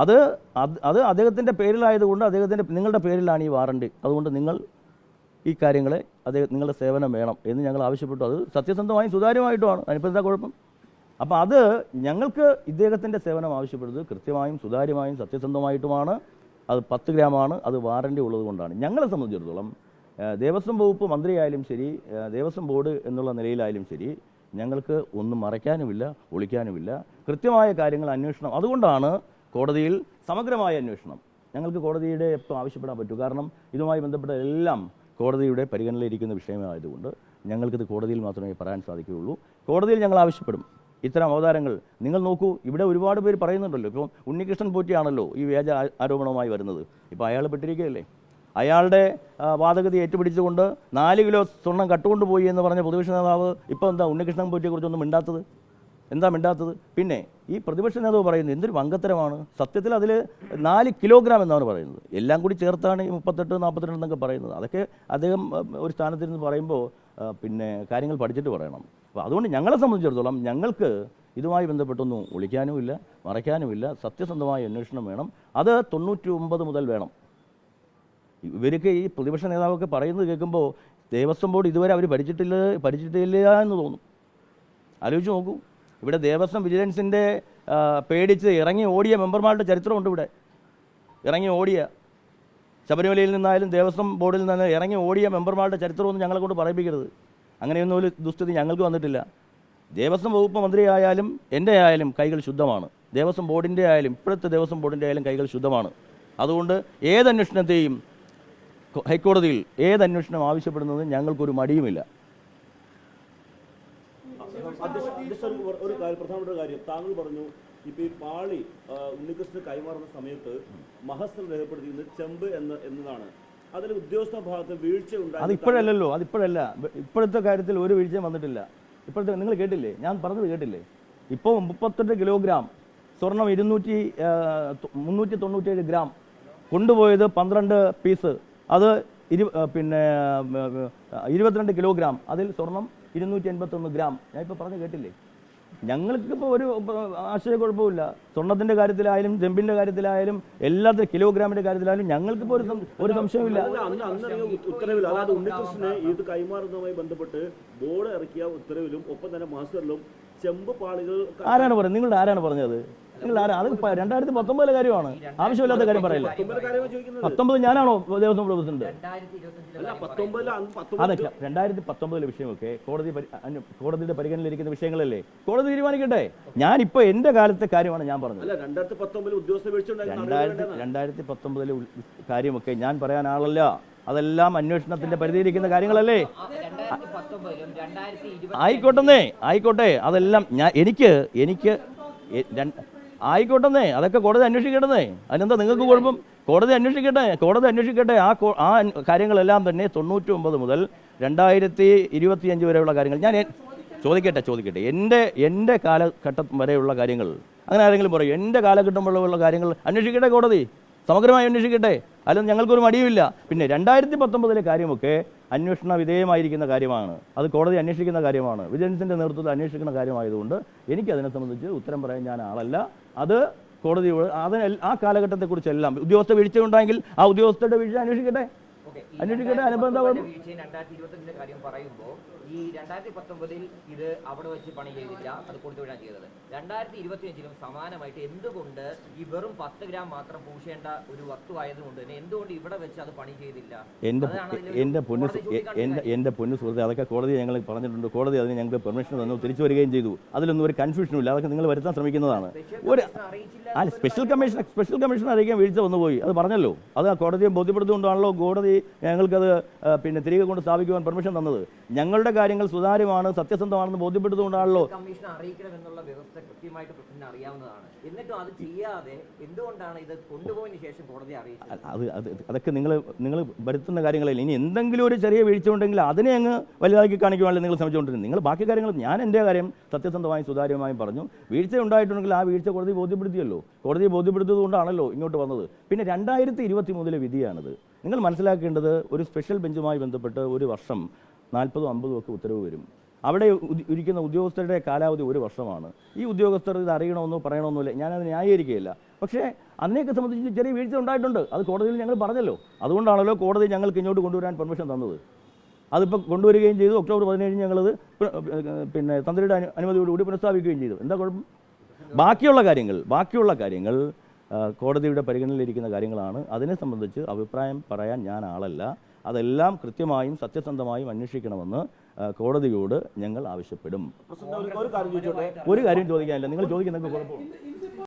അത് അദ്ദേഹത്തിൻ്റെ പേരിലായതുകൊണ്ട് നിങ്ങളുടെ പേരിലാണ് ഈ വാറണ്ട്. അതുകൊണ്ട് നിങ്ങൾ ഈ കാര്യങ്ങളെ നിങ്ങളുടെ സേവനം വേണം എന്ന് ഞങ്ങൾ ആവശ്യപ്പെട്ടു. അത് സത്യസന്ധമായും സുതാര്യമായിട്ടുമാണ്. അതിനിപ്പോൾ എന്താ കുഴപ്പം? അപ്പോൾ അത് ഞങ്ങൾക്ക് ഇദ്ദേഹത്തിൻ്റെ സേവനം ആവശ്യപ്പെടുന്നത് കൃത്യമായും സുതാര്യമായും സത്യസന്ധമായിട്ടുമാണ്. അത് 10 ഗ്രാമാണ്. അത് വാറണ്ടി ഉള്ളത് കൊണ്ടാണ്. ഞങ്ങളെ സംബന്ധിച്ചിടത്തോളം ദേവസ്വം വകുപ്പ് മന്ത്രിയായാലും ശരി, ദേവസ്വം ബോർഡ് എന്നുള്ള നിലയിലായാലും ശരി, ഞങ്ങൾക്ക് ഒന്നും മറയ്ക്കാനുമില്ല, ഒളിക്കാനുമില്ല. കൃത്യമായ കാര്യങ്ങൾ അന്വേഷണം. അതുകൊണ്ടാണ് കോടതിയിൽ സമഗ്രമായ അന്വേഷണം ഞങ്ങൾക്ക് കോടതിയുടെ എപ്പോൾ ആവശ്യപ്പെടാൻ പറ്റൂ. കാരണം ഇതുമായി ബന്ധപ്പെട്ട എല്ലാം കോടതിയുടെ പരിഗണനയിലിരിക്കുന്ന വിഷയമായതുകൊണ്ട് ഞങ്ങൾക്കിത് കോടതിയിൽ മാത്രമേ പറയാൻ സാധിക്കുകയുള്ളൂ. കോടതിയിൽ ഞങ്ങൾ ആവശ്യപ്പെടും ഇത്തരം അവതാരങ്ങൾ. നിങ്ങൾ നോക്കൂ, ഇവിടെ ഒരുപാട് പേര് പറയുന്നുണ്ടല്ലോ. ഇപ്പോൾ ഉണ്ണികൃഷ്ണൻ പോറ്റിയാണല്ലോ ഈ വ്യാജ ആരോപണവുമായി വരുന്നത്. ഇപ്പോൾ അയാൾ പെട്ടിരിക്കുകയല്ലേ. അയാളുടെ വാദഗതി ഏറ്റുപിടിച്ചുകൊണ്ട് 4 കിലോ സ്വർണം കട്ടുകൊണ്ടുപോയി എന്ന് പറഞ്ഞ പ്രതിപക്ഷ നേതാവ് ഇപ്പോൾ എന്താ ഉണ്ണികൃഷ്ണൻ പോറ്റിയെക്കുറിച്ചൊന്നും മിണ്ടാത്തത്? എന്താ മിണ്ടാത്തത്? പിന്നെ ഈ പ്രതിപക്ഷ നേതാവ് പറയുന്നത് എന്തൊരു വങ്കത്തരമാണ്. സത്യത്തിൽ അതിൽ 4 കിലോഗ്രാം എന്നാണ് പറയുന്നത്. എല്ലാം കൂടി ചേർത്താണ് ഈ 38, 42 എന്നൊക്കെ പറയുന്നത്. അതൊക്കെ അദ്ദേഹം ഒരു സ്ഥാനത്തിരുന്ന് പറയുമ്പോൾ പിന്നെ കാര്യങ്ങൾ പഠിച്ചിട്ട് പറയണം. അപ്പോൾ അതുകൊണ്ട് ഞങ്ങളെ സംബന്ധിച്ചിടത്തോളം ഞങ്ങൾക്ക് ഇതുമായി ബന്ധപ്പെട്ടൊന്നും ഒളിക്കാനുമില്ല, മറയ്ക്കാനുമില്ല. സത്യസന്ധമായ അന്വേഷണം വേണം. അത് 99 മുതൽ വേണം. ഇവർക്ക് ഈ പ്രതിപക്ഷ നേതാവൊക്കെ പറയുന്നത് കേൾക്കുമ്പോൾ ദേവസ്വം ബോർഡ് ഇതുവരെ അവർ പഠിച്ചിട്ടില്ല എന്ന് തോന്നും. ആലോചിച്ച് നോക്കൂ. ഇവിടെ ദേവസ്വം വിജിലൻസിൻ്റെ പേടിച്ച് ഇറങ്ങി ഓടിയ മെമ്പർമാരുടെ ചരിത്രമുണ്ട്. ഇവിടെ ഇറങ്ങി ഓടിയ ശബരിമലയിൽ നിന്നായാലും ദേവസ്വം ബോർഡിൽ നിന്ന് ഇറങ്ങി ഓടിയ മെമ്പർമാരുടെ ചരിത്രമൊന്നും ഞങ്ങളെ കൊണ്ട് പറയിപ്പിക്കരുത്. അങ്ങനെയൊന്നും ഒരു ദുസ്ഥിതി ഞങ്ങൾക്ക് വന്നിട്ടില്ല. ദേവസ്വം വകുപ്പ് മന്ത്രി ആയാലും എൻ്റെ ആയാലും കൈകൾ ശുദ്ധമാണ്. ദേവസ്വം ബോർഡിൻ്റെ ആയാലും ഇപ്പോഴത്തെ ദേവസ്വം ബോർഡിൻ്റെ ആയാലും കൈകൾ ശുദ്ധമാണ്. അതുകൊണ്ട് ഏതന്വേഷണത്തെയും ഹൈക്കോടതിയിൽ ഏതന്വേഷണം ആവശ്യപ്പെടുന്നത് ഞങ്ങൾക്കൊരു മടിയുമില്ല. ഒരു പ്രധാനപ്പെട്ട കാര്യം താങ്കൾ പറഞ്ഞു, ഇപ്പൊ ഈ പാളി ഉണ്ണികൃഷ്ണന് കൈമാറുന്ന സമയത്ത് മഹസ്തം രേഖപ്പെടുത്തിയത് ചെമ്പ് എന്നതാണ്. അതിൽ ഉദ്യോഗസ്ഥ ഭാഗത്ത് വീഴ്ച ഉണ്ടായി. അതിപ്പോഴല്ലോ, അതിപ്പോഴല്ല. ഇപ്പോഴത്തെ കാര്യത്തിൽ ഒരു വീഴ്ചയും വന്നിട്ടില്ല. ഇപ്പോഴത്തെ നിങ്ങൾ കേട്ടില്ലേ? ഞാൻ പറഞ്ഞത് കേട്ടില്ലേ? ഇപ്പോൾ 38 കിലോഗ്രാം സ്വർണം 397 ഗ്രാം കൊണ്ടുപോയത് 12 പീസ്. അത് 22 കിലോഗ്രാം. അതിൽ സ്വർണം 281 ഗ്രാം. ഞാൻ ഇപ്പോൾ പറഞ്ഞു കേട്ടില്ലേ? ഞങ്ങൾക്കിപ്പോൾ ഒരു ആശയക്കുഴപ്പമില്ല. സ്വർണത്തിൻ്റെ കാര്യത്തിലായാലും ചെമ്പിൻ്റെ കാര്യത്തിലായാലും എല്ലാത്തിനും കിലോഗ്രാമിൻ്റെ കാര്യത്തിലായാലും ഞങ്ങൾക്കിപ്പോൾ ഒരു സംശയമില്ല. ഉത്തരവിൽ അതായത് ഉണ്ണികൃഷ്ണനെ ഇത് കൈമാറുന്നതുമായി ബന്ധപ്പെട്ട് ബോർഡ് ഇറക്കിയ ഉത്തരവിലും ഒപ്പം തന്നെ മാസ്റ്ററിലും ചെമ്പ് പാളികൾ ആരാണ് പറഞ്ഞത്? നിങ്ങളുടെ ആരാണ് പറഞ്ഞത്? നിങ്ങൾ ആരാ? അത് 2019 കാര്യമാണ്. ആവശ്യമില്ലാത്ത കാര്യം പറയില്ല. 19 ഞാനാണോ ദേവസ്വം ബോർഡ് പ്രസിഡന്റ്? അതൊക്കെ 2019 വിഷയമൊക്കെ കോടതിയുടെ പരിഗണനയിലിരിക്കുന്ന വിഷയങ്ങളല്ലേ. കോടതി തീരുമാനിക്കട്ടെ. ഞാനിപ്പോൾ എൻ്റെ കാലത്തെ കാര്യമാണ് ഞാൻ പറഞ്ഞത്. 2019 കാര്യമൊക്കെ ഞാൻ പറയാൻ ആളല്ല. അതെല്ലാം അന്വേഷണത്തിന്റെ പരിധിയിരിക്കുന്ന കാര്യങ്ങളല്ലേ. ആയിക്കോട്ടെ. അതെല്ലാം എനിക്ക് ആയിക്കോട്ടെന്നേ. അതൊക്കെ കോടതി അന്വേഷിക്കട്ടെന്നേ. അതിനെന്താ നിങ്ങൾക്ക് കുഴപ്പം? കോടതി അന്വേഷിക്കട്ടെ. ആ കാര്യങ്ങളെല്ലാം തന്നെ 99 മുതൽ 2025 വരെയുള്ള കാര്യങ്ങൾ ഞാൻ ചോദിക്കട്ടെ. എൻ്റെ കാലഘട്ടം വരെയുള്ള കാര്യങ്ങൾ അങ്ങനെ ആരെങ്കിലും പറയും? എൻ്റെ കാലഘട്ടം വരെയുള്ള കാര്യങ്ങൾ അന്വേഷിക്കട്ടെ കോടതി. സമഗ്രമായി അന്വേഷിക്കട്ടെ. അല്ലെങ്കിൽ ഞങ്ങൾക്കൊരു മടിയുമില്ല. പിന്നെ 2019 കാര്യമൊക്കെ അന്വേഷണ വിധേയമായിരിക്കുന്ന കാര്യമാണ്. അത് കോടതി അന്വേഷിക്കുന്ന കാര്യമാണ്. വിജിലൻസിൻ്റെ നേതൃത്വത്തിൽ അന്വേഷിക്കുന്ന കാര്യമായതുകൊണ്ട് എനിക്കതിനെ സംബന്ധിച്ച് ഉത്തരം പറയാൻ ഞാൻ ആളല്ല. അത് കോടതിയോട് ആ കാലഘട്ടത്തെക്കുറിച്ചെല്ലാം ഉദ്യോഗസ്ഥ വീഴ്ച ഉണ്ടെങ്കിൽ ആ ഉദ്യോഗസ്ഥരുടെ വീഴ്ച അന്വേഷിക്കട്ടെ. അനുബന്ധ കാര്യം പറയുമ്പോൾ ഈ 2019 ഇത് അവിടെ വെച്ച് പണി ചെയ്തില്ല, അത് കൊടുത്തുവിടാൻ ചെയ്തത്. 2025 സമാനമായിട്ട് എന്തുകൊണ്ട് ഈ വെറും 10 ഗ്രാം മാത്രം പൂശേണ്ട ഒരു വസ്തുവായതുകൊണ്ട് തന്നെ എന്തുകൊണ്ട് ഇവിടെ വെച്ച് അത് പണി ചെയ്തില്ല? എൻ്റെ പൊന്നു സുഹൃത്തെ, അതൊക്കെ കോടതി ഞങ്ങൾ പറഞ്ഞിട്ടുണ്ട്. കോടതി അതിന് ഞങ്ങൾക്ക് പെർമിഷൻ തന്നു, തിരിച്ചു വരികയും ചെയ്തു. അതിലൊന്നും ഒരു കൺഫ്യൂഷനും ഇല്ല. അതൊക്കെ നിങ്ങൾ വരുത്താൻ ശ്രമിക്കുന്നതാണ്. സ്പെഷ്യൽ കമ്മീഷൻ അറിയിക്കാൻ വീഴ്ച വന്നുപോയി. അത് പറഞ്ഞല്ലോ. അത് കോടതിയെ ബോധ്യപ്പെടുത്തുകൊണ്ടാണല്ലോ കോടതി ഞങ്ങൾക്കത് പിന്നെ തിരികെ കൊണ്ട് സ്ഥാപിക്കുവാൻ പെർമിഷൻ തന്നത്. ഞങ്ങളുടെ കാര്യങ്ങൾ സുതാര്യമാണ്, സത്യസന്ധമാണെന്ന് ബോധ്യപ്പെടുത്തുകൊണ്ടാണല്ലോ. കമ്മീഷൻ അറിയിക്കണമെന്നുള്ള വ്യവസ്ഥ കൃത്യമായിട്ട് പ്രസിഡന്റ് അറിയാവുന്നതാണ്. എന്നിട്ടും അത് ചെയ്യാതെ എന്തുകൊണ്ടാണ് ഇത് കൊണ്ടുപോയതിനു ശേഷം കോടതി അറിയിച്ചത്? അതൊക്കെ നിങ്ങൾ വരുത്തുന്ന കാര്യങ്ങളല്ല. ഇനി എന്തെങ്കിലും ഒരു ചെറിയ വീഴ്ച ഉണ്ടെങ്കിൽ അതിനെ അങ്ങ് വലുതാക്കി കാണിക്കുവാനല്ലേ നിങ്ങൾ ശ്രമിച്ചുകൊണ്ടിരുന്നത്. നിങ്ങൾ ബാക്കി കാര്യങ്ങൾ, ഞാൻ എൻ്റെ കാര്യം സത്യസന്ധമായും സുതാര്യമായും പറഞ്ഞു. വീഴ്ച ഉണ്ടായിട്ടുണ്ടെങ്കിൽ ആ വീഴ്ച കോടതി ബോധ്യപ്പെടുത്തിയല്ലോ. കോടതി ബോധ്യപ്പെടുത്തിയത് കൊണ്ടാണല്ലോ ഇങ്ങോട്ട് വന്നത്. പിന്നെ 2023 വിധിയാണിത്. നിങ്ങൾ മനസ്സിലാക്കേണ്ടത്, ഒരു സ്പെഷ്യൽ ബെഞ്ചുമായി ബന്ധപ്പെട്ട് ഒരു വർഷം 40-50 ഒക്കെ ഉത്തരവ് വരും. അവിടെ ഇരിക്കുന്ന ഉദ്യോഗസ്ഥരുടെ കാലാവധി 1 വർഷമാണ്. ഈ ഉദ്യോഗസ്ഥർ ഇത് അറിയണമെന്നോ പറയണമെന്നോ ഞാനത് ന്യായീകരിക്കുകയില്ല. പക്ഷേ അതിനെയൊക്കെ സംബന്ധിച്ച് ചെറിയ വീഴ്ച ഉണ്ടായിട്ടുണ്ട്. അത് കോടതിയിൽ ഞങ്ങൾ പറഞ്ഞല്ലോ. അതുകൊണ്ടാണല്ലോ കോടതി ഞങ്ങൾക്ക് ഇങ്ങോട്ട് കൊണ്ടുവരാൻ പെർമിഷൻ തന്നത്. അതിപ്പോൾ കൊണ്ടുവരികയും ചെയ്തു. ഒക്ടോബർ 17 ഞങ്ങളത് പിന്നെ തന്ത്രിയുടെ അനുമതിയോടുകൂടി പുനഃസ്ഥാപിക്കുകയും ചെയ്തു. എന്താ കുഴപ്പം? ബാക്കിയുള്ള കാര്യങ്ങൾ കോടതിയുടെ പരിഗണനയിലിരിക്കുന്ന കാര്യങ്ങളാണ്. അതിനെ സംബന്ധിച്ച് അഭിപ്രായം പറയാൻ ഞാൻ ആളല്ല. അതെല്ലാം കൃത്യമായും സത്യസന്ധമായും അന്വേഷിക്കണമെന്ന് കോടതിയോട് ഞങ്ങൾ ആവശ്യപ്പെടും. ഒരു കാര്യം ചോദിച്ചോട്ടെ. ഒരു കാര്യം ചോദിക്കാനില്ല. നിങ്ങൾ ചോദിക്കുന്നതൊക്കെ കുഴപ്പമില്ല.